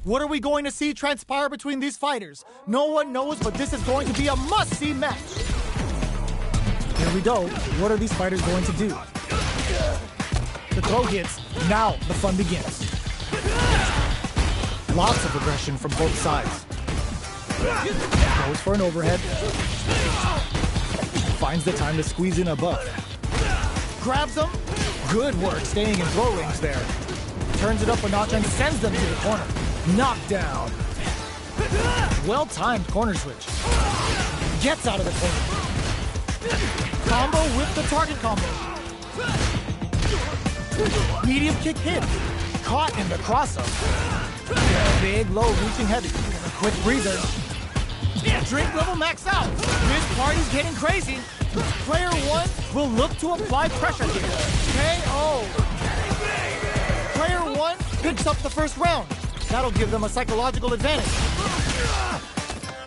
What are we going to see transpire between these fighters? No one knows, but this is going to be a must-see match. Here we go. What are these fighters going to do? The throw hits. Now the fun begins. Lots of aggression from both sides. Goes for an overhead. Finds the time to squeeze in above. Grabs them. Good work staying in throw range there. Turns it up a notch and sends them to the corner. Knockdown. Well-timed corner switch. Gets out of the corner. Combo with the target combo. Medium kick hit. Caught in the cross-up. Big, low, reaching heavy. Quick breather. Drink level max out. This party's getting crazy. Player 1 will look to apply pressure here. KO. Player 1 picks up the first round. That'll give them a psychological advantage.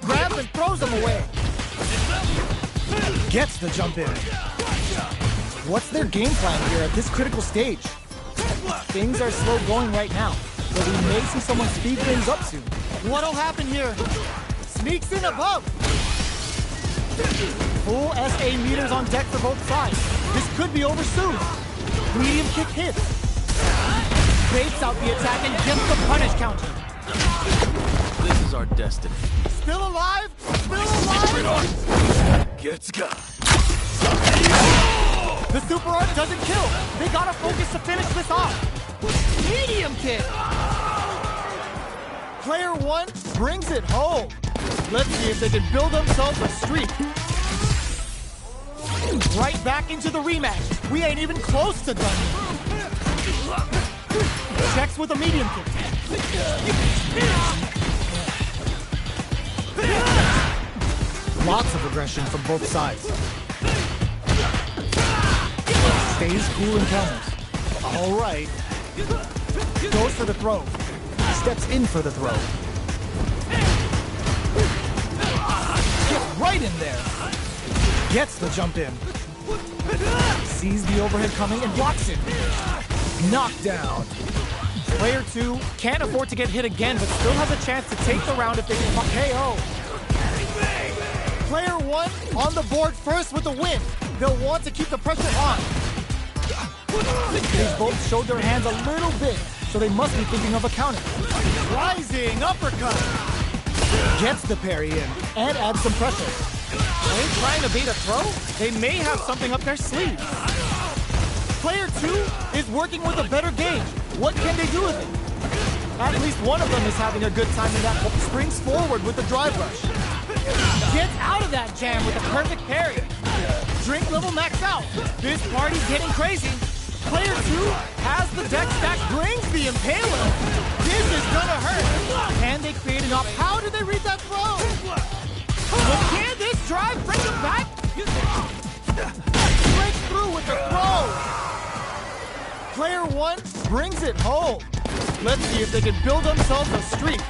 Grabs and throws them away. Gets the jump in. What's their game plan here at this critical stage? Things are slow going right now, but we may see someone speed things up soon. What'll happen here? Sneaks in above. Full SA meters on deck for both sides. This could be over soon. Medium kick hits. Baits out the attack and gets the punish counter. This is our destiny. Still alive? Still alive? Gets got. The super art doesn't kill. They gotta focus to finish this off. Medium kick. Player 1 brings it home. Let's see if they can build themselves a streak. Right back into the rematch. We ain't even close to done. Checks with a medium kick. Lots of aggression from both sides. Stays cool and counters. All right. Goes for the throw. Steps in for the throw. Gets right in there. Gets the jump in. Sees the overhead coming and blocks it. Knockdown. Player 2 can't afford to get hit again, but still has a chance to take the round if they can KO. Player 1 on the board first with the win. They'll want to keep the pressure on. They've both showed their hands a little bit, so they must be thinking of a counter. Rising uppercut. Gets the parry in and adds some pressure. Are they trying to bait a throw? They may have something up their sleeve. Player 2 is working with a better game. What can they do with it? At least one of them is having a good time in that. Springs forward with the drive rush. Gets out of that jam with a perfect parry. Drink level max out. This party's getting crazy. Player 2 has the deck stack, brings the impaler. This is gonna hurt. Can they create enough? How did they read that throw? But can this drive bring them back? Breaks through with the throw. Player 1 brings it home. Let's see if they can build themselves a streak.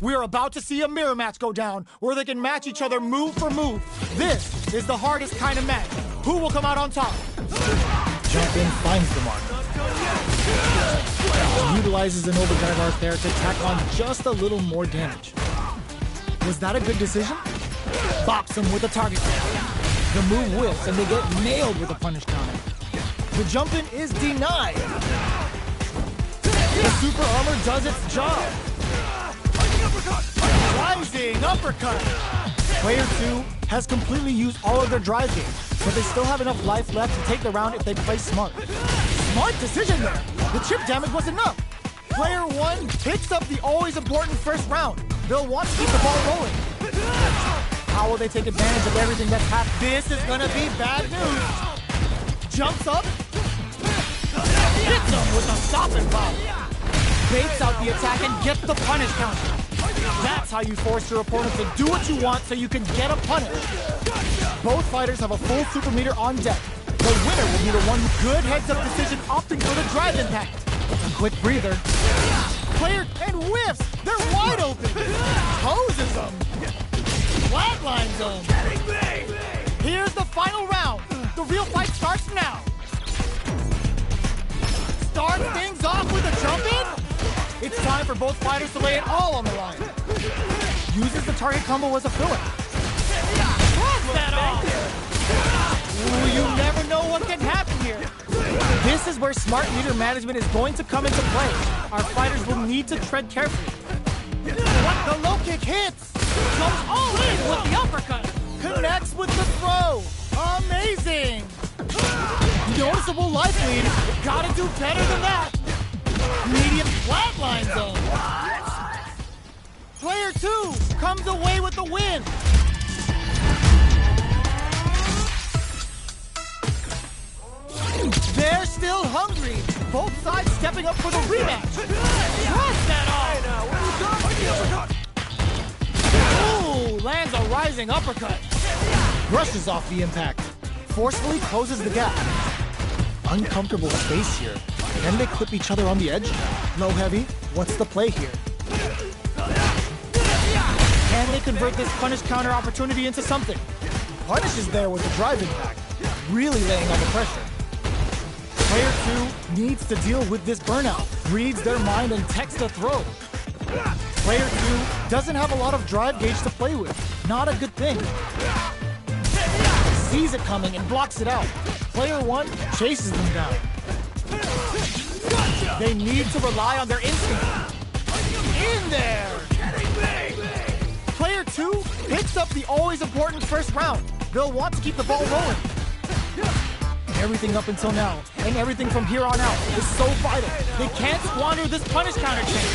We're about to see a mirror match go down, where they can match each other move for move. This is the hardest kind of match. Who will come out on top? Jump in finds the mark. Utilizes an overdrive art there to tack on just a little more damage. Was that a good decision? Bops him with a target. The move whiffs and they get nailed with a punish counter. The jump in is denied. The super armor does its job. Rising uppercut. Player 2 has completely used all of their drive games, but they still have enough life left to take the round if they play smart. Smart decision there. The chip damage was enough. Player 1 picks up the always important first round. They'll want to keep the ball rolling. How will they take advantage of everything that's happened? This is gonna be bad news. Jumps up. Hits him with a stopping pop. Baits out the attack and gets the punish counter. That's how you force your opponent to do what you want so you can get a punish. Both fighters have a full super meter on deck. The winner will be the one with good heads-up decision opting for the drive impact. A quick breather. Player and whiffs. They're wide open. Poses them. Flatlines them. Here's the final round. The real fight starts now. Starts things off with a jump in. It's time for both fighters to lay it all on the line. Uses the target combo as a filler. Cross that off. Ooh, you never know what can happen here. This is where smart meter management is going to come into play. Our fighters will need to tread carefully. What the low kick hits. Goes all in with the uppercut. Connects with the throw. Amazing. Noticeable life lead. Gotta do better than that. Medium flatline zone. Player 2 comes away with the win. They're still hungry. Both sides stepping up for the rematch. Cross that off. Ooh, lands a rising uppercut. Brushes off the impact. Forcefully closes the gap. Uncomfortable space here. Can they clip each other on the edge? Low heavy, what's the play here? Can they convert this punish counter opportunity into something? Punish is there with the drive impact, really laying on the pressure. Player 2 needs to deal with this burnout, reads their mind and texts a throw. Player 2 doesn't have a lot of drive gauge to play with, not a good thing. Sees it coming and blocks it out. Player 1 chases them down. They need to rely on their instinct. In there! Player 2 picks up the always important first round. They'll want to keep the ball rolling. Everything up until now, and everything from here on out, is so vital. They can't squander this punish counter chain.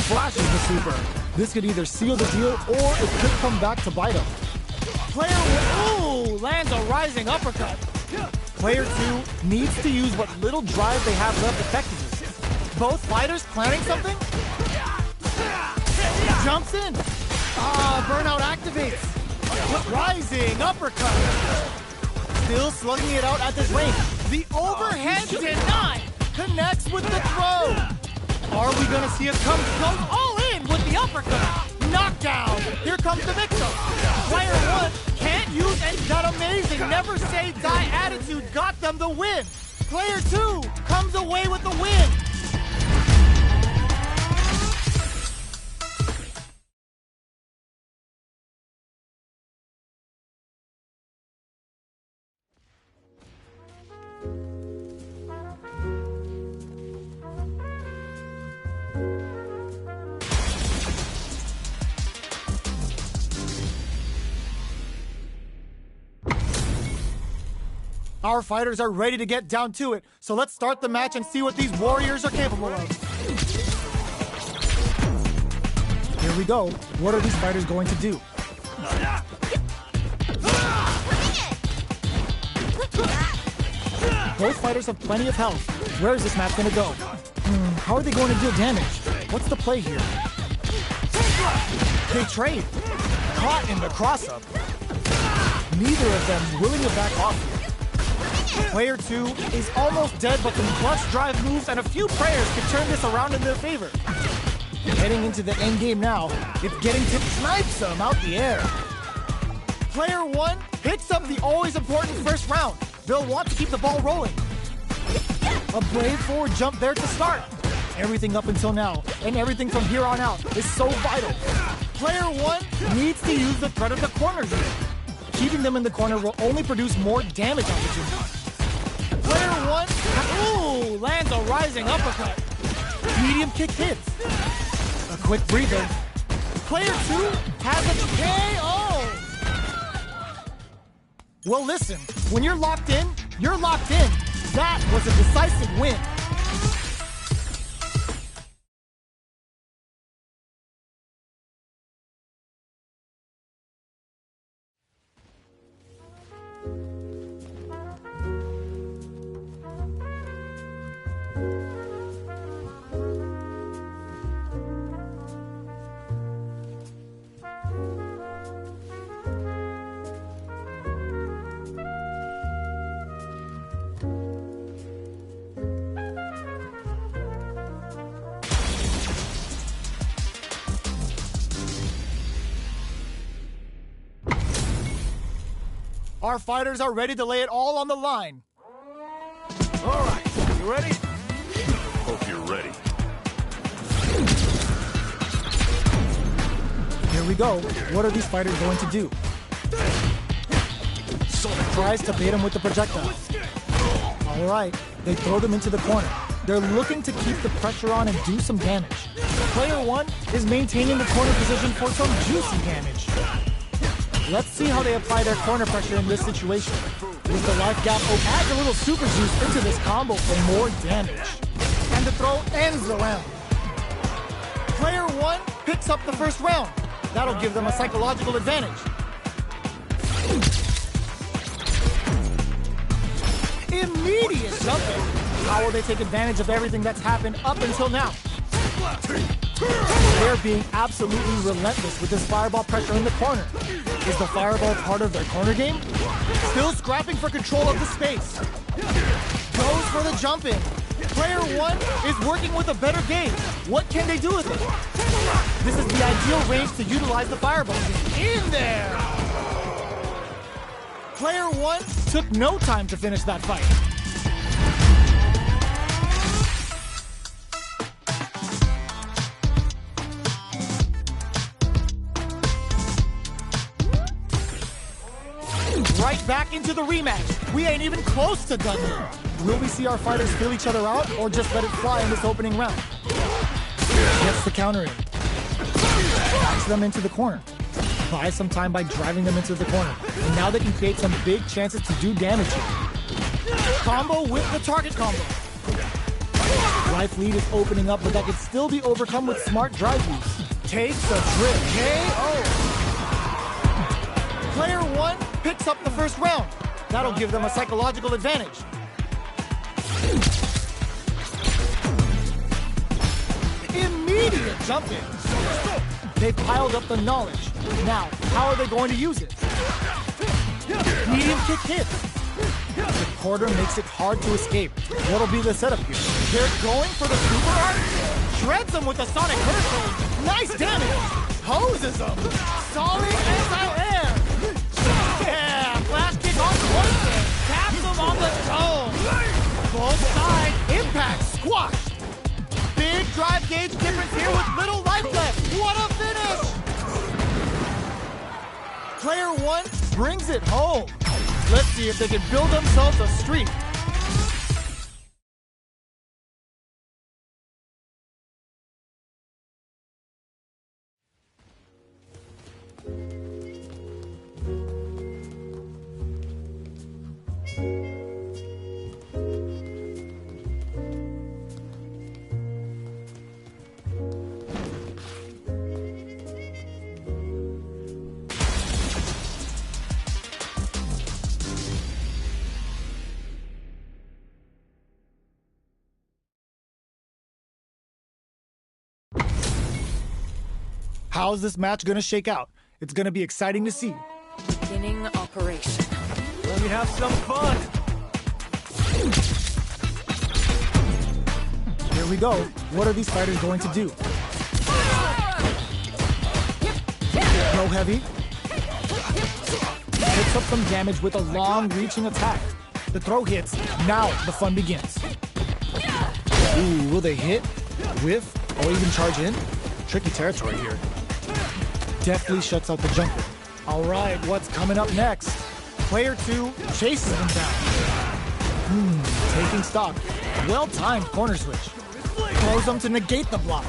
Flashes the super. This could either seal the deal, or it could come back to bite them. Player 1, lands a rising uppercut. Player 2 needs to use what little drive they have left effectively. Both fighters planning something? Jumps in. Burnout activates. Rising uppercut. Still slugging it out at this range. The overhead denied. Connects with the throw. Are we gonna see it come? Goes all in with the uppercut. Knockdown. Here comes the mix-up. Player 1 can't use and that amazing never say die attitude got them the win. Player 2 comes away with the win. Our fighters are ready to get down to it, so let's start the match and see what these warriors are capable of. Here we go. What are these fighters going to do? Both fighters have plenty of health. Where is this match going to go? How are they going to deal damage? What's the play here? They trade. Caught in the cross-up. Neither of them willing to back off here. Player 2 is almost dead, but some clutch drive moves and a few prayers can turn this around in their favor. Heading into the end game now, it's getting to snipe some out the air. Player 1 picks up the always important first round. They'll want to keep the ball rolling. A brave forward jump there to start. Everything up until now, and everything from here on out, is so vital. Player 1 needs to use the threat of the corner here. Keeping them in the corner will only produce more damage opportunities. Player 1, ooh, lands a rising uppercut. Medium kick hits. A quick breather. Player 2 has a KO. Well, listen, when you're locked in, you're locked in. That was a decisive win. Our fighters are ready to lay it all on the line. All right, you ready? Hope you're ready. Here we go. What are these fighters going to do? Tries to bait him with the projectile. All right, they throw them into the corner. They're looking to keep the pressure on and do some damage. Player 1 is maintaining the corner position for some juicy damage. Let's see how they apply their corner pressure in this situation. With the life gap, adds a little super juice into this combo for more damage. And the throw ends the round. Player 1 picks up the first round. That'll give them a psychological advantage. Immediate jumping. How will they take advantage of everything that's happened up until now? They're being absolutely relentless with this fireball pressure in the corner. Is the fireball part of their corner game? Still scrapping for control of the space. Goes for the jump in. Player 1 is working with a better game. What can they do with it? This is the ideal range to utilize the fireball. In there! Player 1 took no time to finish that fight. Right back into the rematch. We ain't even close to done here. Will we see our fighters fill each other out or just let it fly in this opening round? Gets the counter in. Backs them into the corner. Buys some time by driving them into the corner. And now they can create some big chances to do damage here. Combo with the target combo. Life lead is opening up, but that could still be overcome with smart drive use. Takes a trip. KO. Player 1 picks up the first round. That'll give them a psychological advantage. Immediate jump in. They piled up the knowledge. Now, how are they going to use it? Medium kick hits. The quarter makes it hard to escape. What'll be the setup here? They're going for the super art. Shreds them with the sonic hurricane. Nice damage. Hoses them. Solid anti-air. Yeah, flash kick on one thing. Taps them on the dome. Both sides. Impact squashed. Big drive gauge difference here with little life left. What a finish! Player 1 brings it home. Let's see if they can build themselves a streak. How's this match gonna shake out? It's gonna be exciting to see. Beginning operation. Let me have some fun. Here we go. What are these fighters going to do? Throw heavy. Picks up some damage with a long-reaching attack. The throw hits. Now the fun begins. Ooh, will they hit, whiff, or even charge in? Tricky territory here. Deftly shuts out the jumper. All right, what's coming up next? Player 2 chases them down. Taking stock. Well-timed corner switch. Throws them to negate the block.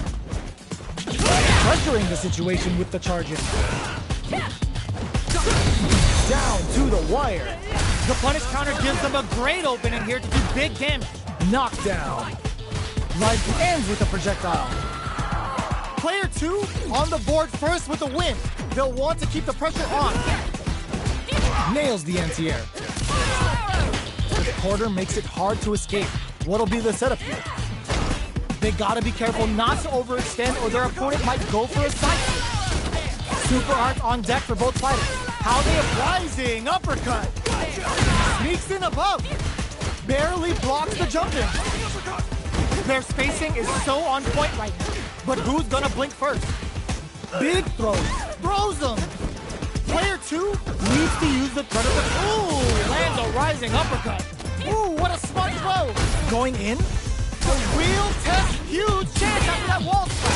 Pressuring the situation with the charge in. Down to the wire. The punish counter gives them a great opening here to do big damage. Knockdown. Life ends with a projectile. Player 2 on the board first with a win. They'll want to keep the pressure on. Nails the anti-air. The quarter makes it hard to escape. What'll be the setup here? They gotta be careful not to overextend or their opponent might go for a side kick. Super art on deck for both fighters. How they rising uppercut. Sneaks in above. Barely blocks the jump in. Their spacing is so on point right now. But who's gonna blink first? Big throws. Throws them. Player 2 needs to use the threat of the... Ooh, lands a rising uppercut. Ooh, what a smart throw. Going in. A real test. Huge chance after that wall strike.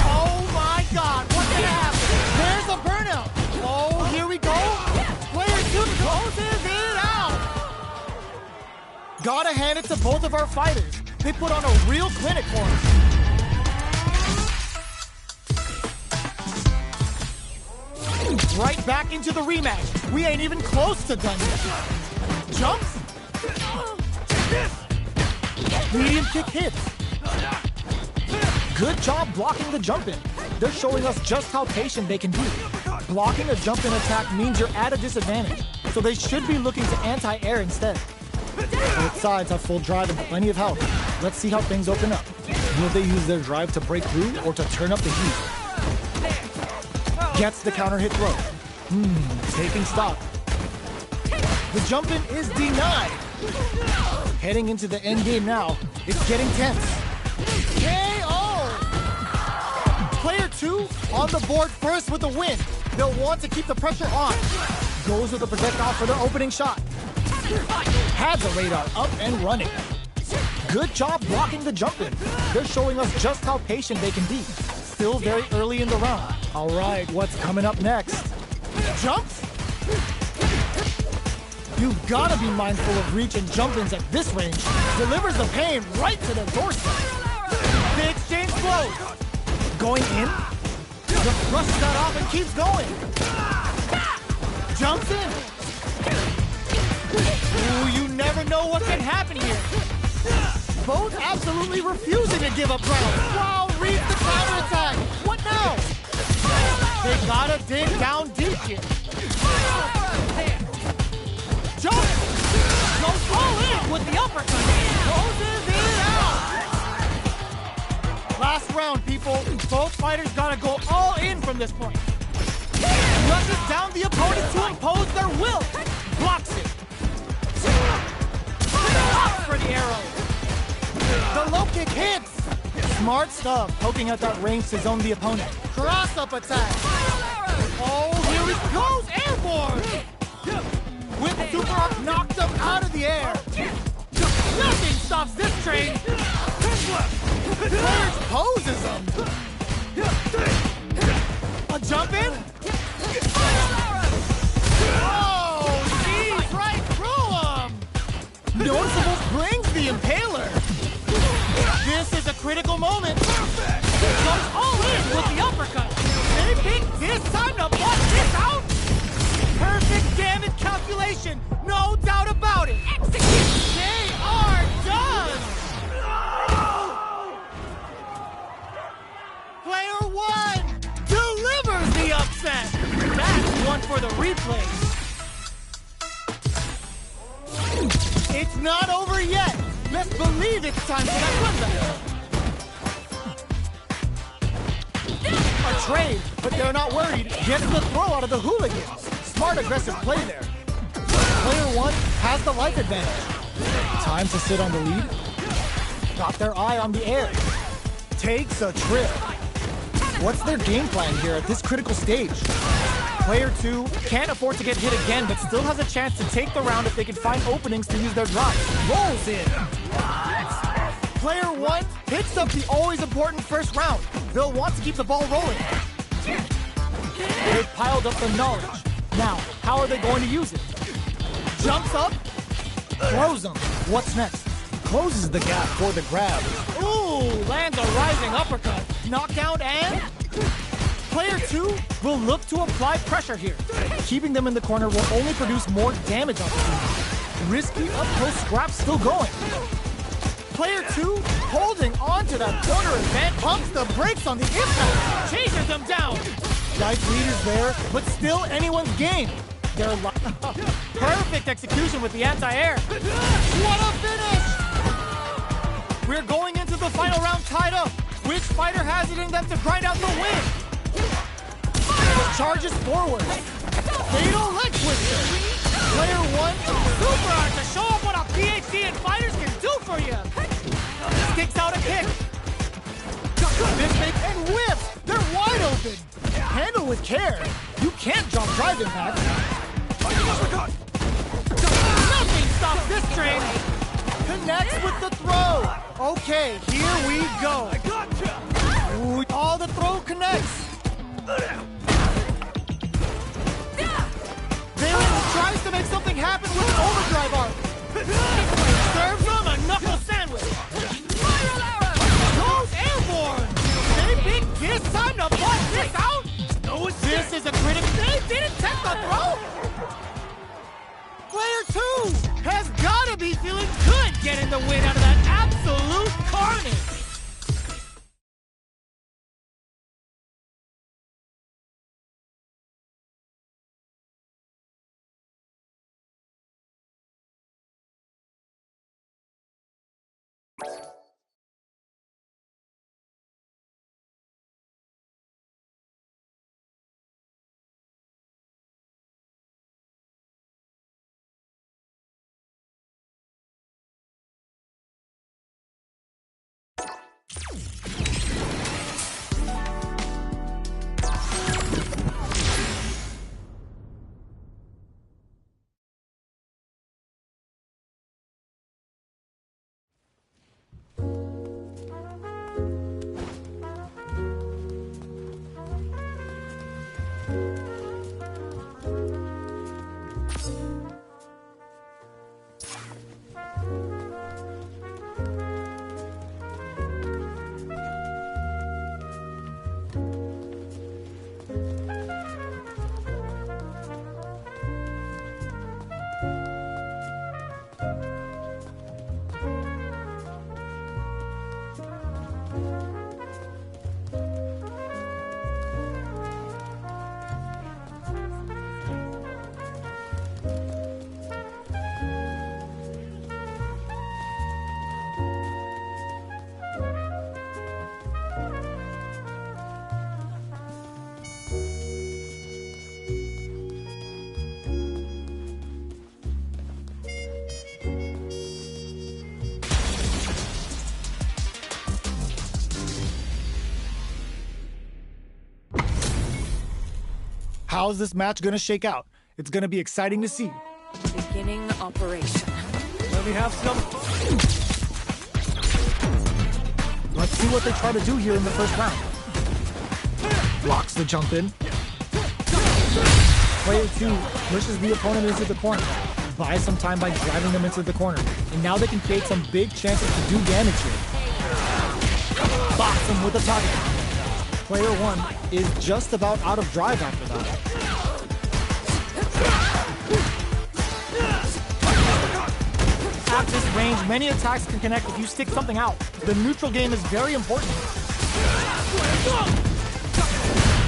Oh my God, what's gonna happen? There's a burnout. Oh, here we go. Player 2 closes it out. Gotta hand it to both of our fighters. They put on a real clinic for us. Right back into the rematch. We ain't even close to done yet. Jumps. Medium kick hits. Good job blocking the jump in. They're showing us just how patient they can be. Blocking a jump in attack means you're at a disadvantage, so they should be looking to anti-air instead. Both sides have full drive and plenty of health. Let's see how things open up. Will they use their drive to break through or to turn up the heat? Gets the counter hit throw. Taking stock. The jump in is denied. Heading into the end game now. It's getting tense. KO! Player 2 on the board first with a win. They'll want to keep the pressure on. Goes with the projectile for the opening shot. Had the radar up and running. Good job blocking the jump in. They're showing us just how patient they can be. Still very early in the round. All right, what's coming up next? Jumps? You've gotta be mindful of reach and jump-ins at this range. Delivers the pain right to the doorstep. The exchange blows. Going in. The thrust got off and keeps going. Jumps in. Ooh, you never know what can happen here. Both absolutely refusing to give up ground. Wow, reads the counterattack. What now? They gotta dig down deep here. Jump! Goes all in with the uppercut. Closes it out. Last round, people. Both fighters gotta go all in from this point. Rushes down the opponent to impose their will. Blocks it. Up for the arrow. The low kick hits. Smart stuff, poking at that range to zone the opponent. Cross-up attack. Oh, here he goes, airborne. With super up, knocked him out of the air. Nothing stops this train. Players poses him. A jump in. Oh, jeez, right through him. Noticeable brings the impaler. This is a critical moment. Goes all in with the uppercut. They think this time to block this out. Perfect damage calculation, no doubt about it. Execute. They are done. Player 1 delivers the upset. That's one for the replay. It's not over yet. Let's believe it's time for that comeback. A trade, but they're not worried. Gets the throw out of the hooligans. Smart aggressive play there. Player 1 has the life advantage. Time to sit on the lead. Got their eye on the air. Takes a trip. What's their game plan here at this critical stage? Player 2 can't afford to get hit again, but still has a chance to take the round if they can find openings to use their drive. Rolls in. Player 1 picks up the always important first round. They'll want to keep the ball rolling. They've piled up the knowledge. Now, how are they going to use it? Jumps up, throws them. What's next? Closes the gap for the grab. Ooh, lands a rising uppercut. Knockout and... Player 2 will look to apply pressure here. Keeping them in the corner will only produce more damage opportunities. Risky up-close scrap still going. Player 2 holding on to that corner event, pumps the brakes on the impact. Chases them down. Life lead is there, but still anyone's game. They're Perfect execution with the anti-air. What a finish! We're going into the final round tied up. Which fighter has it in them to grind out the win? Charges forward. Fatal leg twister. Player 1. Super art to show off what a PhD in fighters can do for you. Kicks out a kick. This make and whips. They're wide open. Handle with care. You can't drop drive impact. Nothing stops this train. Connects with the throw. Okay, here we go. I gotcha. Ooh, all the throw connects. Baron tries to make something happen with an overdrive arc. Serves them a knuckle sandwich. Spiral arrow. Goes airborne. They think this time to bust this out. No, This is a critical. They didn't test the throw. Player 2 has gotta be feeling good getting the win out of that absolute carnage. How's this match gonna shake out? It's gonna be exciting to see. Beginning operation. Let me have some. Let's see what they try to do here in the first round. Blocks the jump in. Player 2 pushes the opponent into the corner. Buys some time by driving them into the corner. And now they can create some big chances to do damage here. Box them with a target. Player 1 is just about out of drive after that. At this range, many attacks can connect if you stick something out. The neutral game is very important.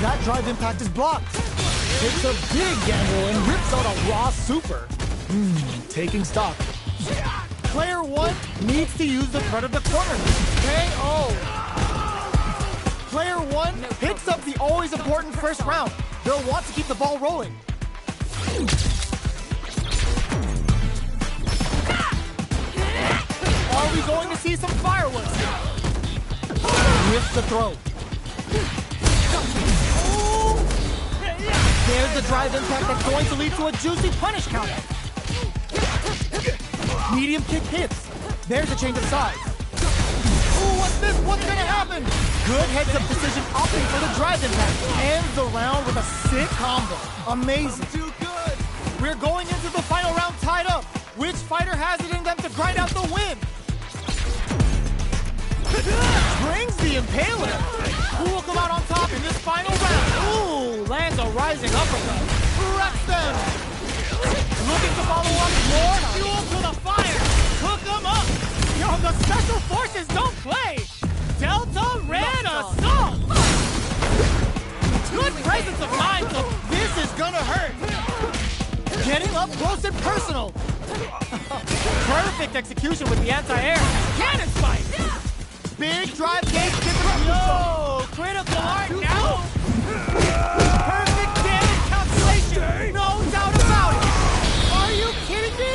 That drive impact is blocked. Takes a big gamble and rips out a raw super. Taking stock. Player 1 needs to use the threat of the corner. KO. Player 1 picks up the always important first round. They'll want to keep the ball rolling. Are we going to see some fireworks? Whiffs the throw. There's the drive impact that's going to lead to a juicy punish counter. Medium kick hits. There's a change of sides. Ooh, what's this? What's gonna happen? Good heads-up decision opting for the drive impact. Ends the round with a sick combo. Amazing. Too good. We're going into the final round tied up. Which fighter has it in them to grind out the win? Brings the Impaler. Who will come out on top in this final round? Ooh, lands a rising uppercut. Wrecks them. Looking to follow up more fuel to the fire. Cook them up. Yo, the special forces don't play. Delta Red Assault. Good presence of mind, so this is gonna hurt. Getting up close and personal. Perfect execution with the anti-air. Cannon spike. Big drive gauge giving up. Yo, critical art now. Perfect damage calculation. No doubt about it. Are you kidding me?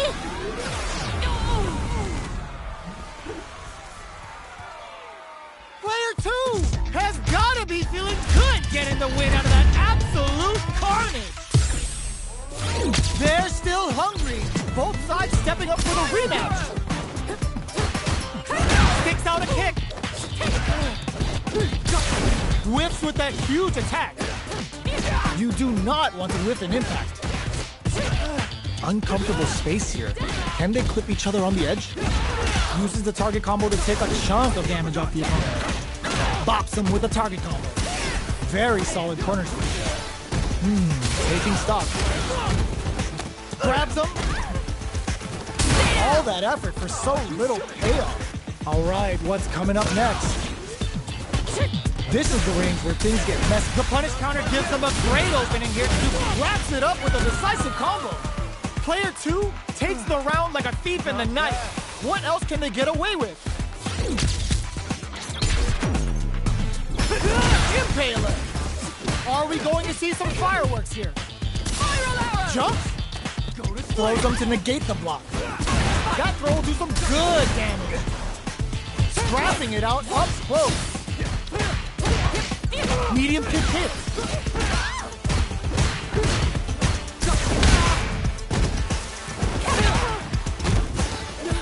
Player 2 has gotta be feeling good getting the win out of that absolute carnage. They're still hungry. Both sides stepping up for the rematch. Sticks out a kick. Whiffs with that huge attack. You do not want to whiff an impact. Uncomfortable space here. Can they clip each other on the edge? Uses the target combo to take a chunk of damage off the opponent. Bops him with a target combo. Very solid corner sweep. Taking stock. Grabs him. All that effort for so little payoff. All right, what's coming up next? This is the range where things get messy. The punish counter gives them a great opening here. He wraps it up with a decisive combo. Player 2 takes the round like a thief in the night. What else can they get away with? Impaler. Are we going to see some fireworks here? Jumps. Throws them to negate the block. That throw will do some good damage. Scrapping it out up close. Medium kick hits.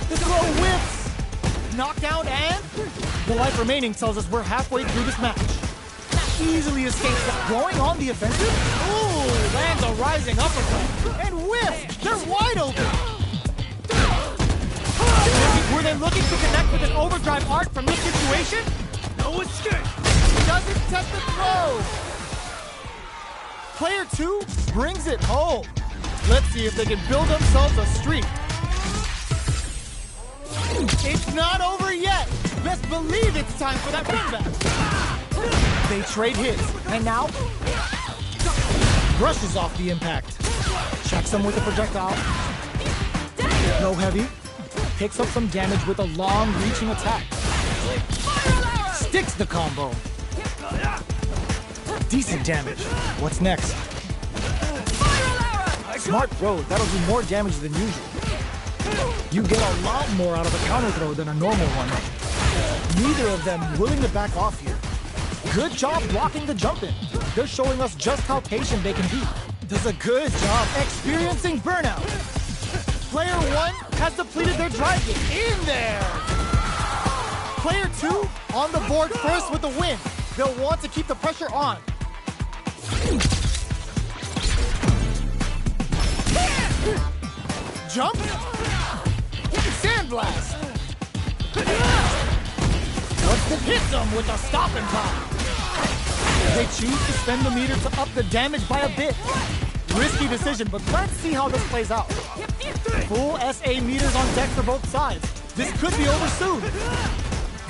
The throw whips. Knockdown and the life remaining tells us we're halfway through this match. Easily escapes that. Going on the offensive. Ooh, lands a rising uppercut. And whiff. They're wide open. Were they looking to connect with an overdrive arc from this situation? No escape. Doesn't test the throw. Player 2 brings it home. Let's see if they can build themselves a streak. It's not over yet. Best believe it's time for that run back. They trade hits, and now brushes off the impact. Checks him with a projectile. No heavy. Picks up some damage with a long-reaching attack. Sticks the combo. Decent damage. What's next? Smart throw. That'll do more damage than usual. You get a lot more out of a counter throw than a normal one. Neither of them willing to back off here. Good job blocking the jump in. They're showing us just how patient they can be. Does a good job experiencing burnout. Player 1 has depleted their drive game. In there! Player 2 on the board first with the win. They'll want to keep the pressure on. Jump. Sandblast. What's the hit them with a stop and pop? They choose to spend the meter to up the damage by a bit. Risky decision, but let's see how this plays out. Full SA meters on deck for both sides. This could be over soon.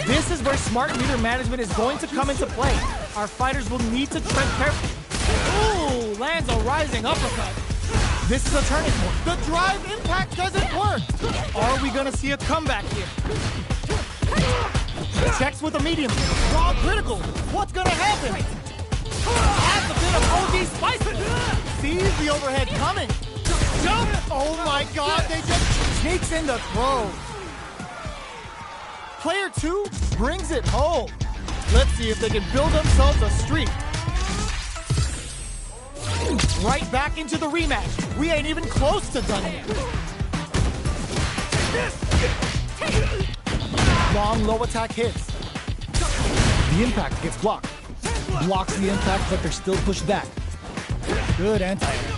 This is where smart meter management is going to come into play. Our fighters will need to tread carefully. Ooh, lands a rising uppercut. This is a turning point. The drive impact doesn't work. Are we gonna see a comeback here? Checks with a medium. Raw critical. What's gonna happen? Adds a bit of OD spice. Sees the overhead coming. Jump! Oh my god, they just sneaks in the throw. Player 2 brings it home. Let's see if they can build themselves a streak. Right back into the rematch. We ain't even close to done yet. Long low attack hits. The impact gets blocked. Blocks the impact, but they're still pushed back. Good anti-air.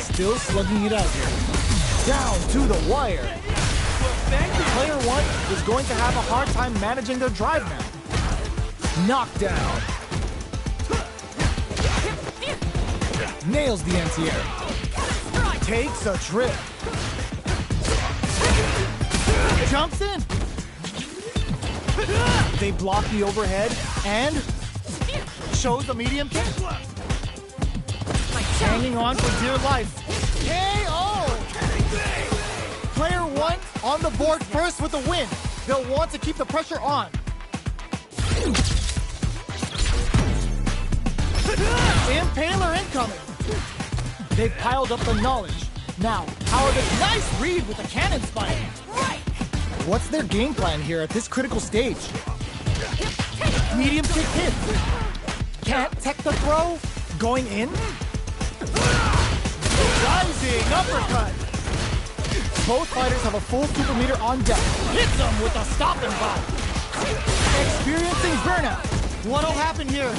Still slugging it out here. Down to the wire. Player 1 is going to have a hard time managing their drive now. Knockdown. Nails the anti-air. Takes a trip. Jumps in. They block the overhead and shows the medium kick. Hanging on for dear life. KO! Player 1 on the board first with the win. They'll want to keep the pressure on. Impaler incoming. They've piled up the knowledge. Now, power this nice read with the cannon spike. What's their game plan here at this critical stage? Medium kick hits. Can't tech the throw. Going in. Rising uppercut. Both fighters have a full super meter on deck. Hits them with a stop and pop. Experiencing burnout. What'll happen here?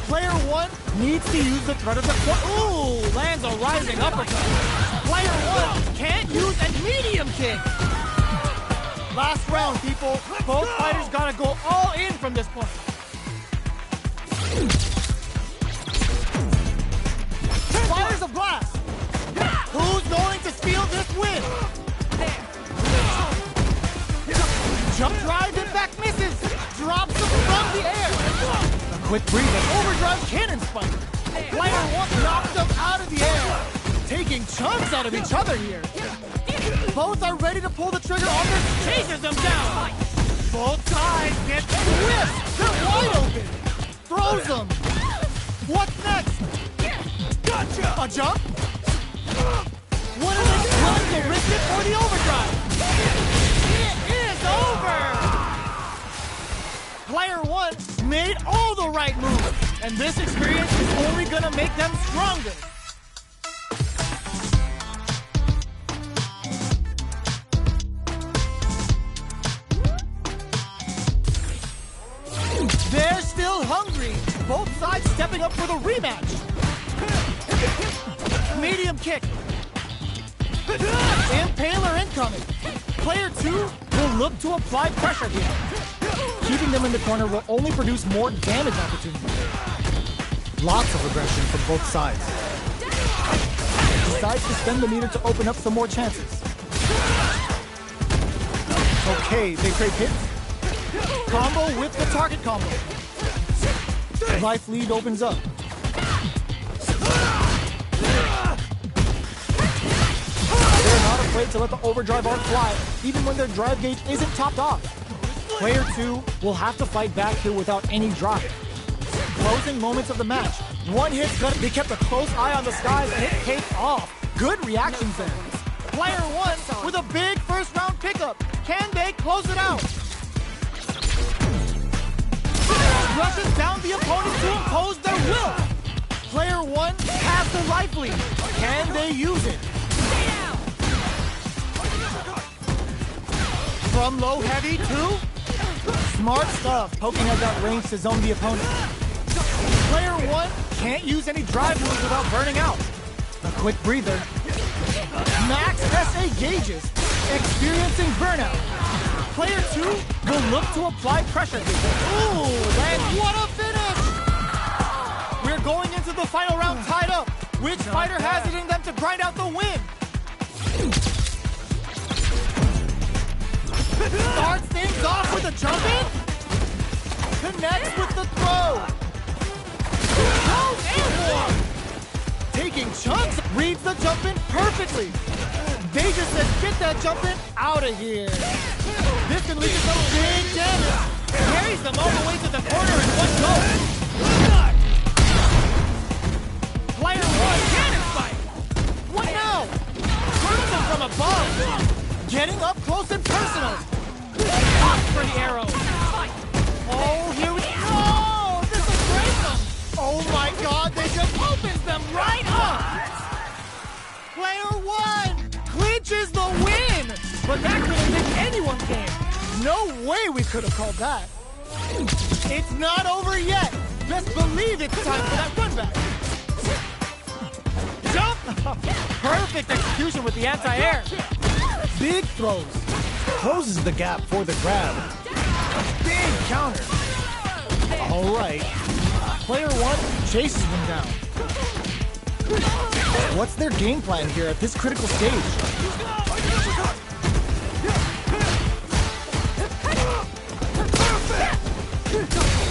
Player 1 needs to use the threat of the corner. Ooh, lands a rising uppercut. Player 1 can't use a medium kick. Last round, people. Both fighters gotta go all in from this point. Fires a blast. Who's going to steal this win? Jump drive, impact misses. Drops him from the air. A quick breather, overdrive cannon spike. Player 1 knocks them out of the air. Taking chunks out of each other here. Both are ready to pull the trigger on this. Chases them down. Both sides get whipped. They're wide open. Throws them. What's next? Gotcha. A jump? What are they willing to risk it for the overdrive? It is over. Player 1 made all the right moves, and this experience is only gonna make them stronger. They're still hungry. Both sides stepping up for the rematch. Medium kick. Impaler incoming. Player 2 will look to apply pressure here. Keeping them in the corner will only produce more damage opportunities. Lots of aggression from both sides. Decides to spend the meter to open up some more chances. Okay, they trade hits. Combo with the target combo. Life lead opens up. They're not afraid to let the overdrive arc fly, even when their drive gauge isn't topped off. Player 2 will have to fight back here without any drive. Closing moments of the match. One hit's gonna be kept a close eye on the skies and it paid off. Good reactions there. Player 1 with a big first round pickup. Can they close it out? Rushes down the opponent to impose their will. Player 1 has the life lead. Can they use it? From low heavy to smart stuff, poking at that range to zone the opponent. Player 1 can't use any drive moves without burning out. A quick breather. Max SA gauges, experiencing burnout. Player 2 will look to apply pressure. Ooh, and what a finish! We're going into the final round tied up. Which fighter has it in them to grind out the win? Starts things off with a jump in. Connects with the throw. Goes airborne. Taking chunks. Reads the jump in perfectly. They just said, get that jump in out of here. This can lead to some big damage. Carries them all the way to the corner in one go. Player 1 cannon spike. What now? Hurdles them from above. Getting up close and personal. Off for the arrow. Oh, here we go. Oh, this will break them. Oh my God, they just... Oh but that couldn't make anyone game. No way we could have called that. It's not over yet. Best believe it's time for that run back. Jump! Perfect execution with the anti-air. Big throws. Closes the gap for the grab. Big counter. All right. Player one chases them down. What's their game plan here at this critical stage?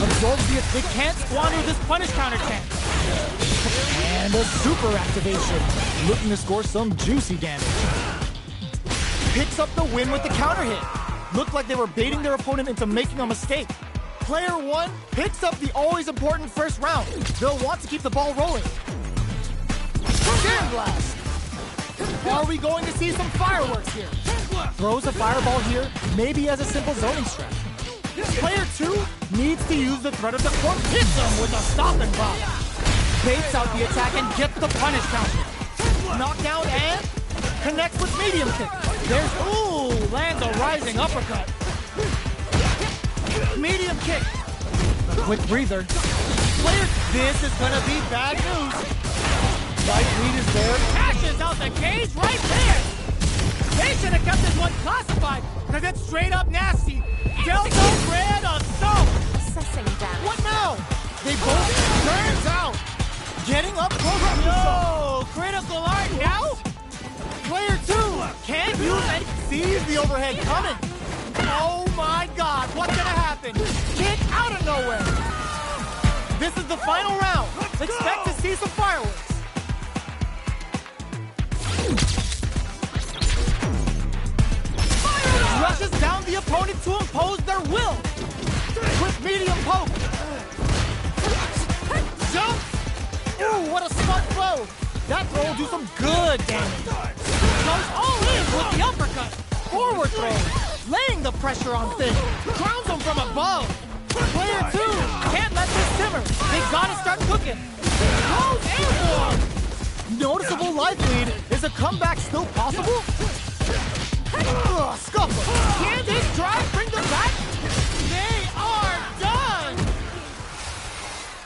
Absorbs the... They can't squander this punish counter chance. And a super activation. Looking to score some juicy damage. Picks up the win with the counter hit. Looked like they were baiting their opponent into making a mistake. Player one picks up the always important first round. They'll want to keep the ball rolling. Sand blast. Are we going to see some fireworks here? Throws a fireball here, maybe as a simple zoning strat. Player two needs to use the threat of the cork. Hits him with a stop and pop. Baits out the attack and gets the punish counter. Knockdown and connects with medium kick. There's, lands a rising uppercut. Medium kick. Quick breather. Player, this is gonna be bad news. Right lead is there. Cashes out the cage right there. They should have kept this one classified, because it's straight up nasty. Delta Red Assault. Assessing damage. What now? They both turns out. Getting up close. No, critical art now. Player two can't use and sees the overhead coming. Oh my God, what's gonna happen? Kick out of nowhere. This is the final round. Expect to see some fireworks. Rushes down the opponent to impose their will. With medium poke. Jump. Ooh, what a smart throw. That throw will do some good damage. Goes all in with the uppercut. Forward throw. Laying the pressure on Finn. Crowns him from above. Player two can't let this simmer. They gotta start cooking. Goes airborne. Noticeable life lead. Is a comeback still possible? Scuffle. Can this drive bring them back? They are done!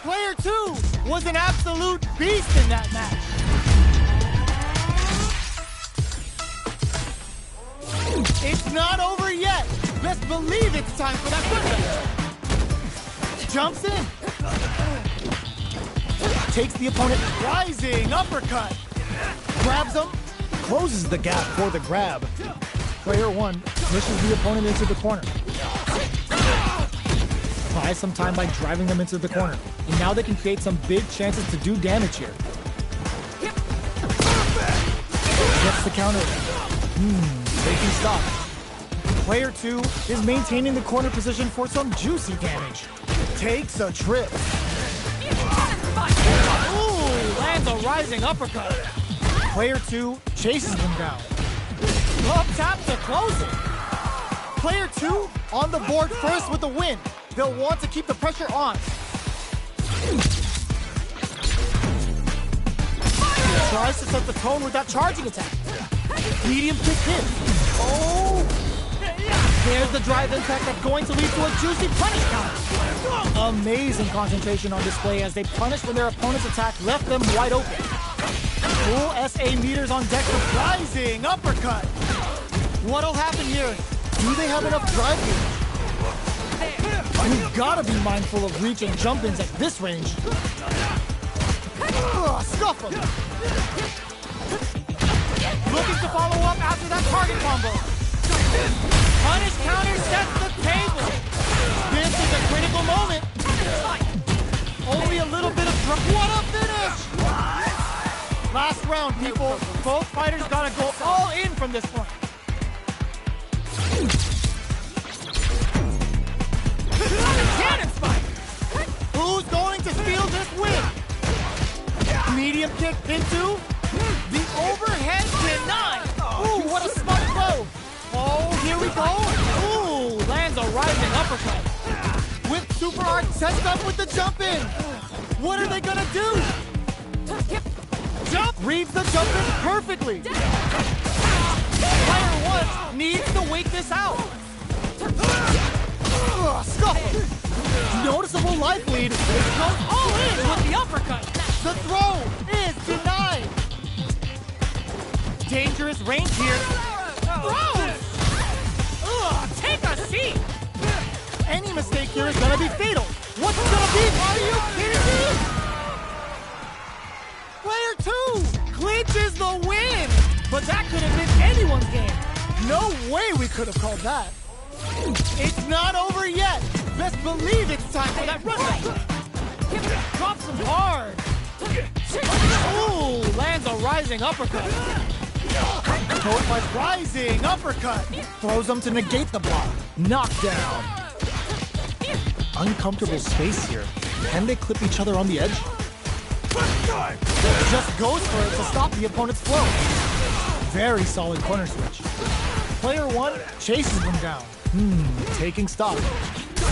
Player two was an absolute beast in that match. It's not over yet. Best believe it's time for that football. Jumps in. Takes the opponent. Rising uppercut. Grabs him. Closes the gap for the grab. Player one pushes the opponent into the corner. Buys some time by driving them into the corner. And now they can create some big chances to do damage here. Gets the counter. Taking stock. Player two is maintaining the corner position for some juicy damage. Takes a trip. Ooh, lands a rising uppercut. Player two chases them down. Up tap to close it. Player two on the board first with the win. They'll want to keep the pressure on. Tries to set the tone with that charging attack. Medium kick hit. Oh! There's the drive impact that's going to lead to a juicy punish counter. Amazing concentration on display as they punish when their opponent's attack left them wide open. Full SA meters on deck for rising uppercut. What'll happen here? Do they have enough drive here? We've gotta be mindful of reach and jump-ins at this range. Scuff him. Looking to follow up after that target combo. Punish counter sets the table. This is a critical moment. Only a little bit of what a finish! Last round, people. Both fighters gotta go all in from this point. Cannon spike! Who's going to steal this win? Medium kick into the overhead denied. Ooh, what a smart throw. Oh, here we go. Ooh, lands a rising uppercut. With super art sets up with the jump in. What are they gonna do? Jump! Reads the jump in perfectly. Player 1 needs to wait this out. Scuffle. Noticeable life lead. Goes all in with the uppercut. The throw is denied. Dangerous range here. Throws. Take a seat. Any mistake here is gonna be fatal. What's it gonna be? Are you kidding me? Player 2 clinches the win. But that could have been anyone's game. No way we could have called that. It's not over yet. Best believe it's time for that run back. Drops him hard. Ooh, lands a rising uppercut. Caught by rising uppercut. Throws him to negate the block. Knockdown. Uncomfortable space here. Can they clip each other on the edge? Just goes for it to stop the opponent's flow. Very solid corner switch. Player 1 chases them down. Taking stock.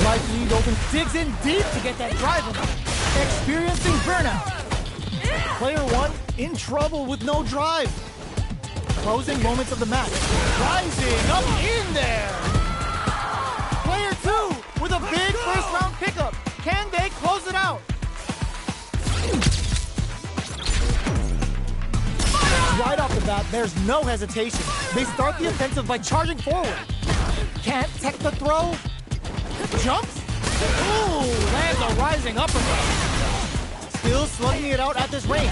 Life lead open, digs in deep to get that drive in. Experiencing burnout. Player 1 in trouble with no drive. Closing moments of the match. Rising up in there. Player 2 with a big first round pickup. Can they close it out? Right off the bat, there's no hesitation. They start the offensive by charging forward. Can't tech the throw. Jumps. Ooh, lands a rising uppercut. Still slugging it out at this range.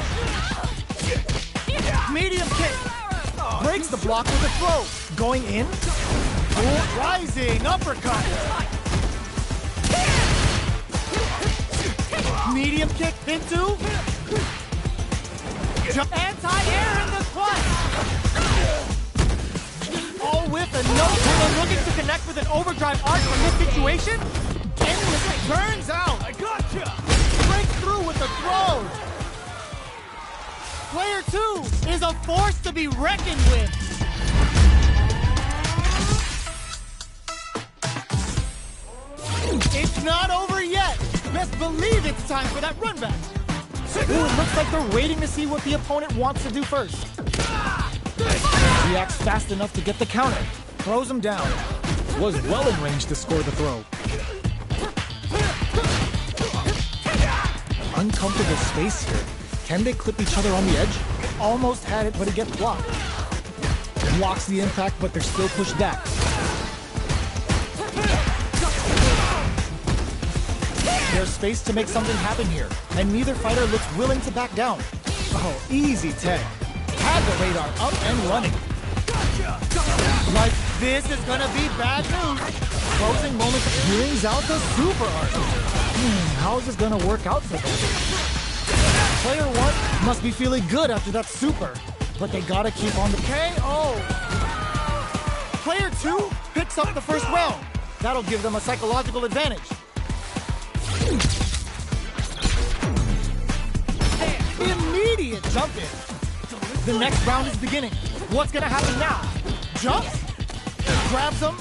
Medium kick. Breaks the block with a throw. Going in. Ooh, rising uppercut. Medium kick into. Jump. Anti-air in the clutch. All with a no. They're looking to connect with an overdrive arc from this situation. Endless turns out. I gotcha. Breaks through with the throw. Player 2 is a force to be reckoned with. It's not over yet. Best believe it's time for that run back. Ooh, it looks like they're waiting to see what the opponent wants to do first. Reacts fast enough to get the counter. Throws him down. Was well in range to score the throw. Uncomfortable space here. Can they clip each other on the edge? Almost had it, but it gets blocked. Blocks the impact, but they're still pushed back. There's space to make something happen here, and neither fighter looks willing to back down. Oh, easy tag. Had the radar up and running. Like, this is gonna be bad news. Closing moment brings out the super art. How is this gonna work out for them? Player 1 must be feeling good after that super, but they gotta keep on the KO. Player 2 picks up the first round. That'll give them a psychological advantage. Immediate jump in. The next round is beginning. What's gonna happen now? Jumps, grabs him.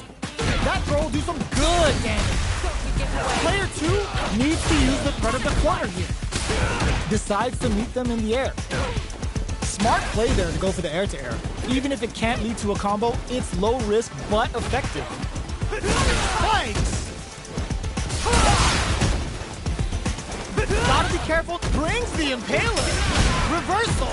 That throw will do some good damage. Player 2 needs to use the threat of the corner here. Decides to meet them in the air. Smart play there to go for the air-to-air. Even if it can't lead to a combo, it's low risk but effective. Spikes! Gotta be careful. Brings the impaler. Reversal.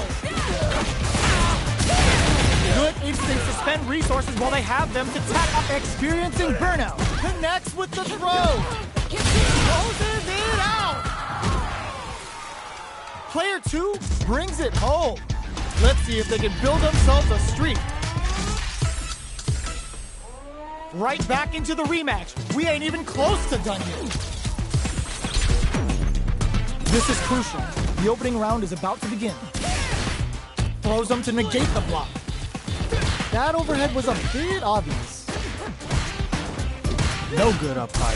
Good instinct to spend resources while they have them to tack up. Experiencing burnout. Connects with the throw. Closes it out. Player 2 brings it home. Let's see if they can build themselves a streak. Right back into the rematch. We ain't even close to done yet. This is crucial. The opening round is about to begin. Throws them to negate the block. That overhead was a bit obvious. No good up high.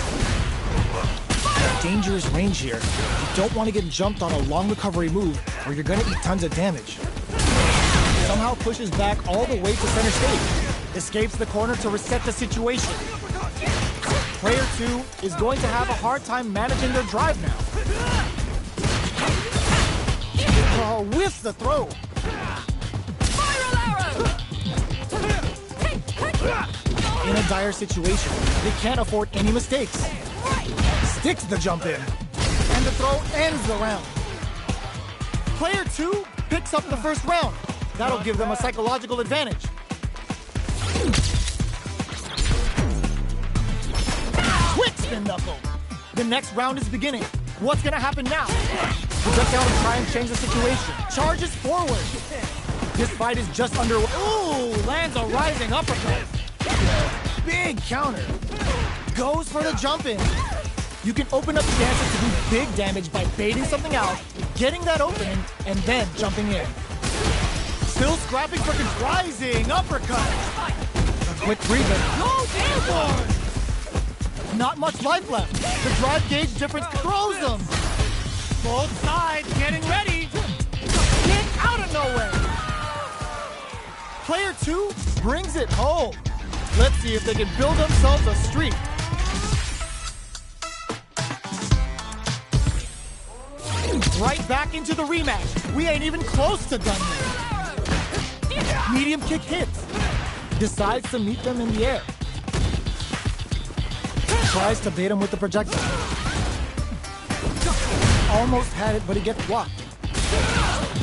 Dangerous range here. You don't want to get jumped on a long recovery move or you're gonna eat tons of damage. Somehow pushes back all the way to center stage. Escapes the corner to reset the situation. Player 2 is going to have a hard time managing their drive now. Whiffs the throw. Spiral arrow! In a dire situation, they can't afford any mistakes. Sticks the jump in, and the throw ends the round. Player 2 picks up the first round. That'll give them a psychological advantage. Quick spin knuckle. The next round is beginning. What's gonna happen now? Projectile to try and change the situation. Charges forward. This fight is just under. Ooh, lands a rising uppercut. Big counter. Goes for the jump in. You can open up chances to do big damage by baiting something out, getting that opening, and then jumping in. Still scrapping for rising uppercut. A quick breather. Go airborne. Not much life left. The drive gauge difference throws them. Both sides getting ready. Kick out of nowhere. Player 2 brings it home. Let's see if they can build themselves a streak. Right back into the rematch. We ain't even close to done yet. Medium kick hits. Decides to meet them in the air. Tries to bait him with the projectile. Almost had it, but he gets blocked.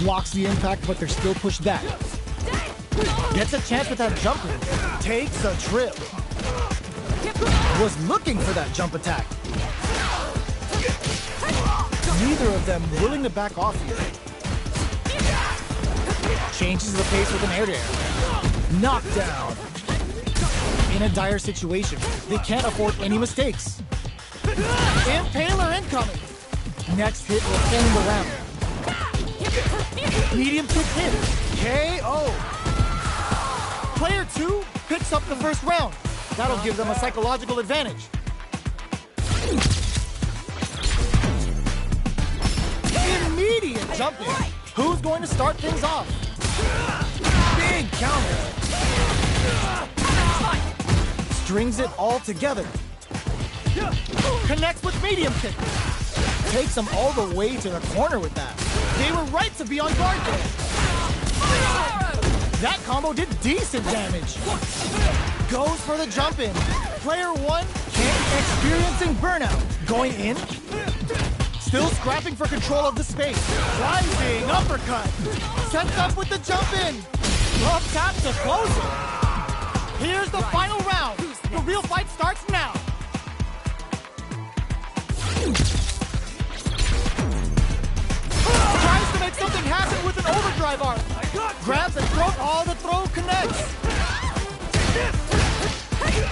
Blocks the impact, but they're still pushed back. Gets a chance with that jumper. Takes a trip. Was looking for that jump attack. Neither of them willing to back off here. Changes the pace with an air-to-air. Knockdown. In a dire situation, they can't afford any mistakes. Impaler incoming. Next hit will end the round. Medium kick hit. KO. Player 2 picks up the first round. That'll give them a psychological advantage. Immediate jump in. Who's going to start things off? Big counter. Strings it all together. Connects with medium kick. Takes them all the way to the corner with that. They were right to be on guard there. That combo did decent damage. Goes for the jump in. Player 1 experiencing burnout. Going in. Still scrapping for control of the space. Rising uppercut. Sets up with the jump in. Up tap to close it. Here's the final round. The real fight starts now. Tries to make something happen with an overdrive arm. Grabs and throws. Oh, the throw connects.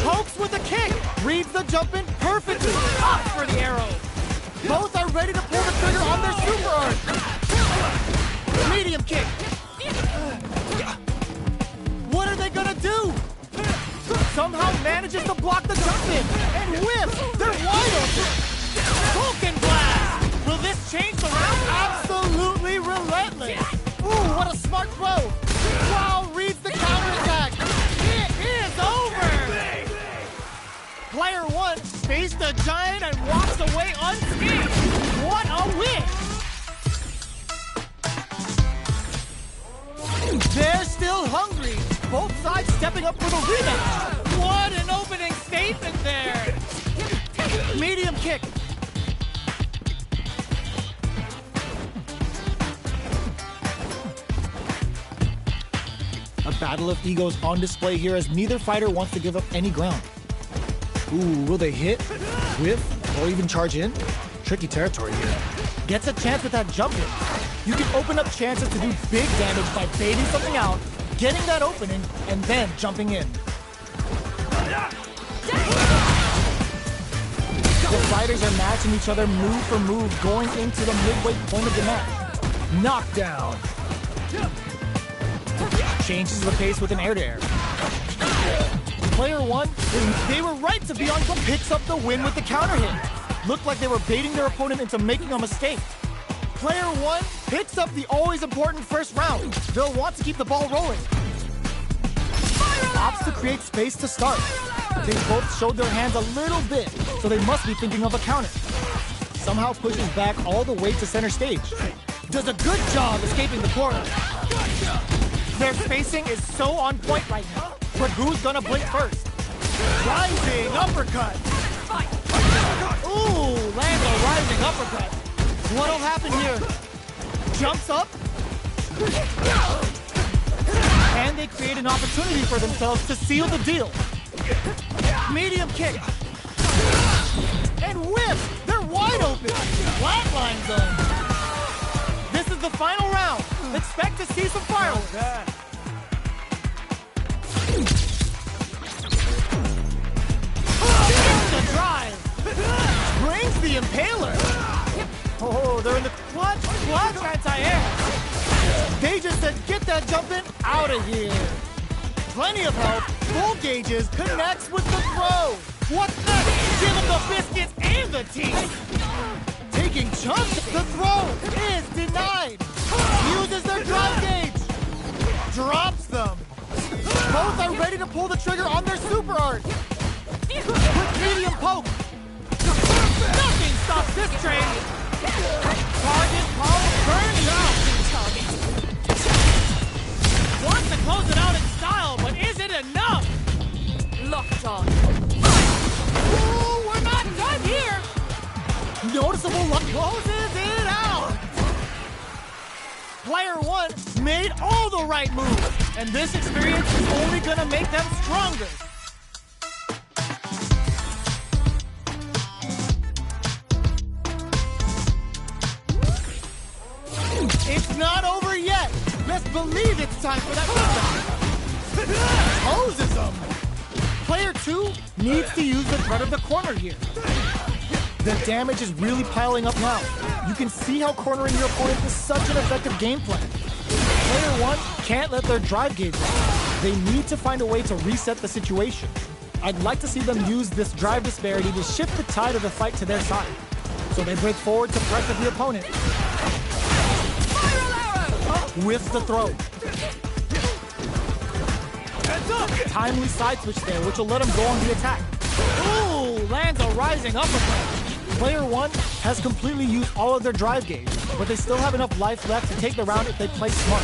Pokes with a kick. Reads the jump in perfectly. Up for the arrow. Both are ready to pull the trigger on their super arc. Medium kick. What are they gonna do? Somehow manages to block the jump in and whips. They're wide open. Vulcan blast. Will this change the round? Absolutely relentless. Ooh, what a smart throw. Wow, reads the counterattack. It is over. Player 1 faced the giant and walks away unscathed. What a win! They're still hungry. Both sides stepping up for the rematch. What an opening statement there. Medium kick. A battle of egos on display here as neither fighter wants to give up any ground. Ooh, will they hit, whiff, or even charge in? Tricky territory here. Gets a chance with that jump in. You can open up chances to do big damage by baiting something out, getting that opening, and then jumping in. The fighters are matching each other move for move going into the midway point of the match. Knockdown. Changes the pace with an air-to-air. Player 1, they were right to be on, picks up the win with the counter hit. Looked like they were baiting their opponent into making a mistake. Player 1 picks up the always important first round. They'll want to keep the ball rolling. Opts to create space to start. They both showed their hands a little bit, so they must be thinking of a counter. Somehow pushes back all the way to center stage. Does a good job escaping the corner. Their spacing is so on point right now. But who's gonna blink first? Rising uppercut! Ooh, lands a rising uppercut. What'll happen here? Jumps up? And they create an opportunity for themselves to seal the deal. Medium kick. And whip! They're wide open! Flatline zone. This is the final round. Expect to see some fireworks. The drive. Brings the impaler. Oh, they're in the clutch anti-air. They just said, get that jumping out of here. Plenty of help. Full gauges connects with the throw. What's next? Give him the biscuits and the teeth. Taking chunks. The throw is denied. Uses their drive gauge. Drops them. Both are ready to pull the trigger on their super art. Quick medium poke. Nothing stops this train. Target power burns out. Wants to close it out in style, but is it enough? Locked on. Ooh, we're not done here. Noticeable luck closes it out. Player one made all the right moves, and this experience is only gonna make them stronger. It's not over yet. Best believe it's time for that comeback. Poses them. Player two needs to use the threat of the corner here. The damage is really piling up now. You can see how cornering your opponent is such an effective game plan. Player one can't let their drive gauge run. They need to find a way to reset the situation. I'd like to see them use this drive disparity to shift the tide of the fight to their side. So they break forward to pressure the opponent. Whiffs the throw. Timely side switch there, which will let him go on the attack. Ooh, lands a rising uppercut. Player one has completely used all of their drive gauge, but they still have enough life left to take the round if they play smart.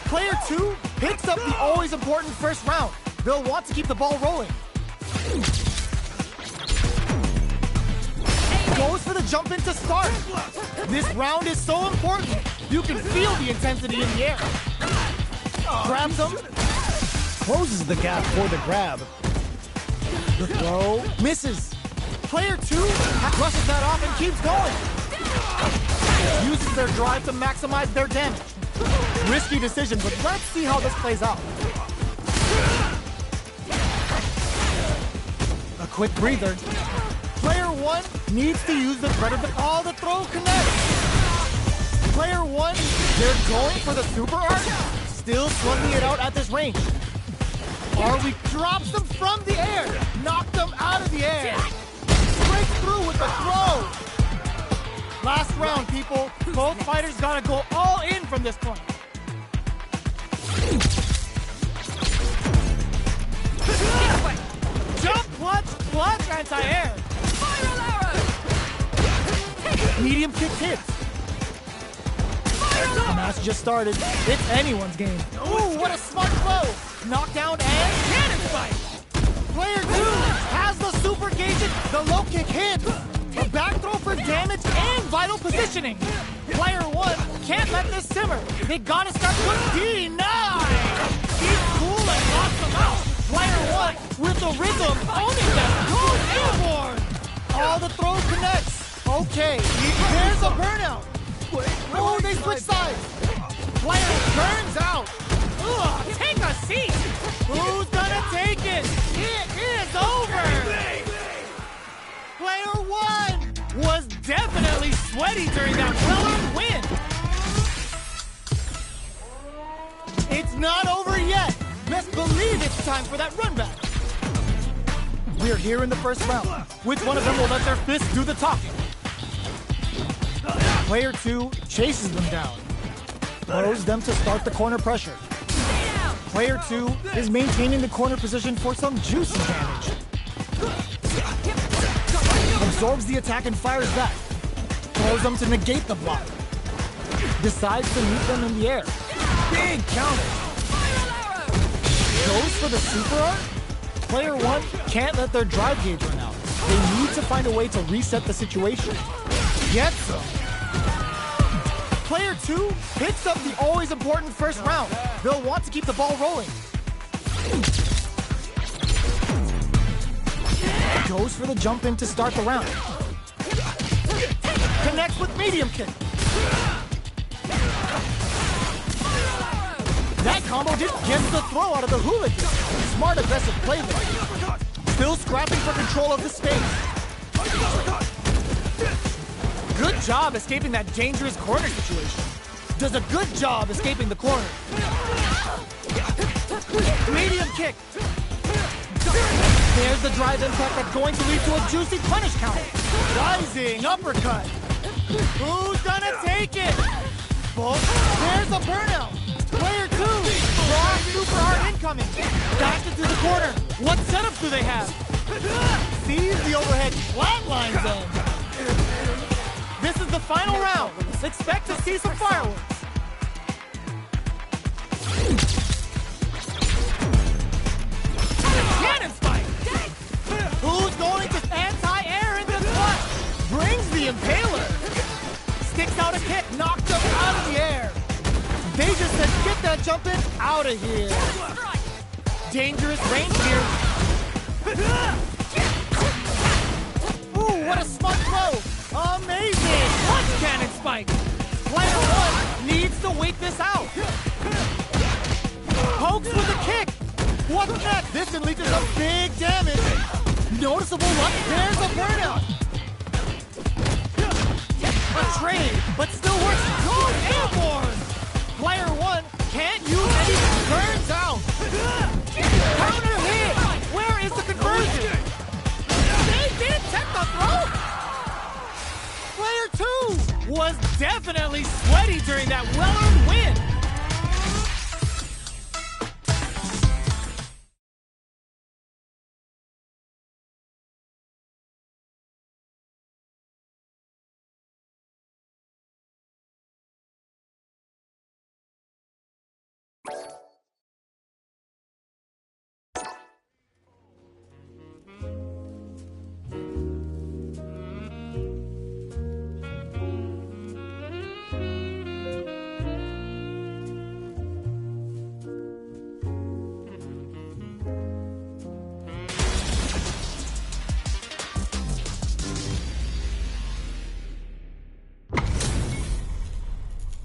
Player two picks up the always important first round. They'll want to keep the ball rolling. Goes for the jump in to start. This round is so important. You can feel the intensity in the air. Grabs him. Closes the gap for the grab. The throw misses. Player two brushes that off and keeps going. Uses their drive to maximize their damage. Risky decision, but let's see how this plays out. A quick breather. Player one needs to use the threat of the call. The throw connects. Player one, they're going for the super art. Still slugging it out at this range. Arwie drops them from the air. Knocked them out of the air. Breaks through with the throw. Last round, people. Both fighters gotta go all in from this point. Jump, clutch, anti-air. Spiral arrow! Medium kick hits. The match just started. It's anyone's game. Ooh, what a smart throw. Knockdown and cannon spike. Player two has the super gauge. The low kick hits. A back throw for damage and vital positioning. Player one can't let this simmer. They gotta start with D9. He's cool and knocks them out. Player one with the rhythm owning them. Goes airborne. All the throw connects. Okay, there's a burnout. Oh, they switch sides. Player turns out. Ugh, take a seat. Who's gonna take it? It is over. Player one was definitely sweaty during that well-earned win. It's not over yet. Best believe it's time for that run back. We're here in the first round. Which one of them will let their fists do the talking? Player two chases them down. Throws them to start the corner pressure. Player two is maintaining the corner position for some juicy damage. Absorbs the attack and fires back. Throws them to negate the block. Decides to meet them in the air. Big counter. Goes for the super art? Player 1 can't let their drive gauge run out. They need to find a way to reset the situation. Gets them. Player 2 picks up the always important first round. They'll want to keep the ball rolling. Goes for the jump in to start the round. Connects with medium kick. That combo just gets the throw out of the hooligan. Smart, aggressive play there. Still scrapping for control of the space. Good job escaping that dangerous corner situation. Does a good job escaping the corner. Medium kick. There's the drive impact that's going to lead to a juicy punish counter. Rising uppercut. Who's gonna take it? Bolt. There's a burnout. Player 2. Raw super hard incoming. Back into the corner. What setups do they have? Sees the overhead flatlines them. This is the final round. Expect to see some fireworks. Cannon spike. Who's going to anti-air into the clutch? Brings the impaler. Sticks out a kick, knocked him out of the air. They just said, get that jump in out of here. Dangerous range here. Ooh, what a smart throw. Amazing. Punch cannon spike. Player 1 needs to wait this out. Pokes with a kick. What's next? This can lead to some big damage. Noticeable luck. There's a burnout. A trade, but still works. Good airborne. Player 1 can't use any. Burns out. Counter hit. Where is the conversion? They didn't check the throw. Player 2 was definitely sweaty during that well-earned win.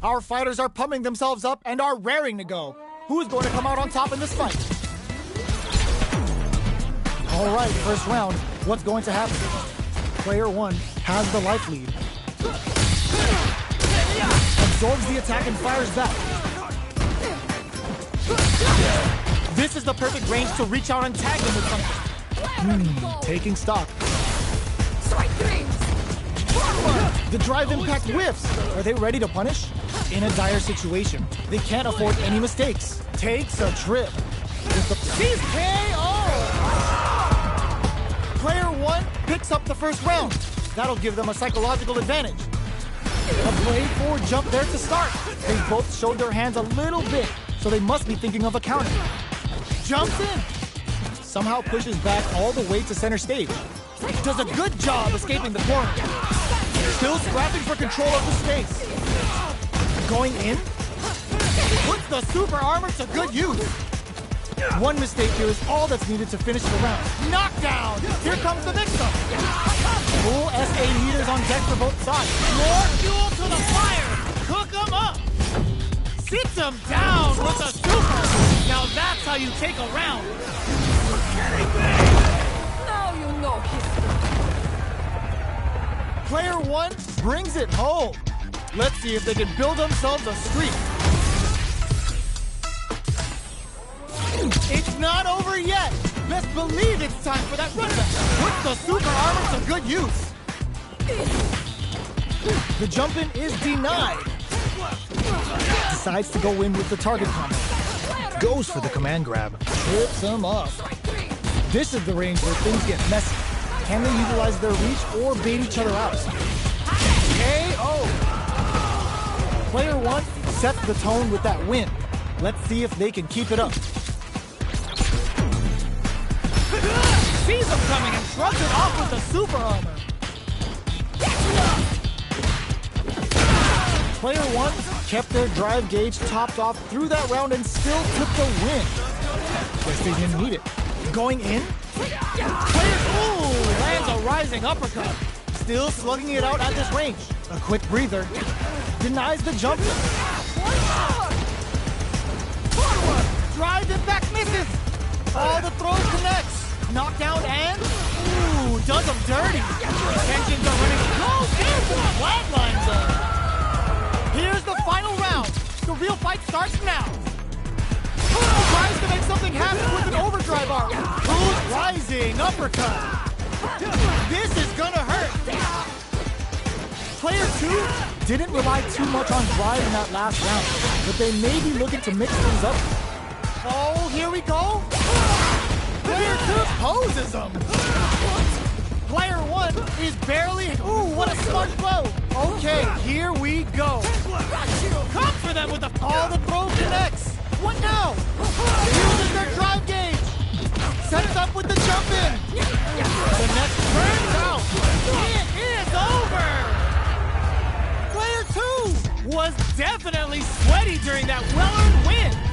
Our fighters are pumping themselves up and are raring to go. Who's going to come out on top in this fight? All right, first round. What's going to happen? Player 1 has the life lead. Absorbs the attack and fires back. This is the perfect range to reach out and tag them with something. Taking stock. The drive impact whiffs. Are they ready to punish? In a dire situation, they can't afford any mistakes. Takes a trip. She's KO! Player 1 picks up the first round. That'll give them a psychological advantage. A blade forward jump there to start. They both showed their hands a little bit, so they must be thinking of a counter. Jumps in. Somehow pushes back all the way to center stage. Does a good job escaping the corner. Still scrapping for control of the space. Going in. Puts the super armor to good use. One mistake here is all that's needed to finish the round. Knockdown! Here comes the mix-up. Full SA meters on deck for both sides. More fuel to the fire. Cook them up. Sits them down with a super. Now that's how you take a round. Now you know history. Player 1 brings it home. Let's see if they can build themselves a streak. It's not over yet. Best believe it's time for that runback. Puts the super armor to good use. The jump in is denied. Decides to go in with the target combo. Goes for the command grab. Trips him up. This is the range where things get messy. Can they utilize their reach or bait each other out? KO! Player 1 sets the tone with that win. Let's see if they can keep it up. sees him coming and shrugs it off with the super armor. Player 1 kept their drive gauge topped off through that round and still took the win. Guess they didn't need it. Going in? Player 2 lands a rising uppercut. Still slugging it out at this range. A quick breather. Denies the jump. Drive impact misses. All the throws connects. Knockdown and does him dirty. Tensions are running. Oh, careful! Flatlines him. Here's the final round. The real fight starts now. Tries to make something happen with an overdrive arm. Rising uppercut. This is gonna hurt. Player 2 didn't rely too much on drive in that last round, but they may be looking to mix things up. Oh, here we go. Player 2 poses him. Player 1 is barely... Ooh, what a smart blow. Okay, here we go. Come for them with the... All the throw connects. What now? Uses their drive gauge. Sets up with the jump in. The next turns out. It is over. Player 2 was definitely sweaty during that well-earned win.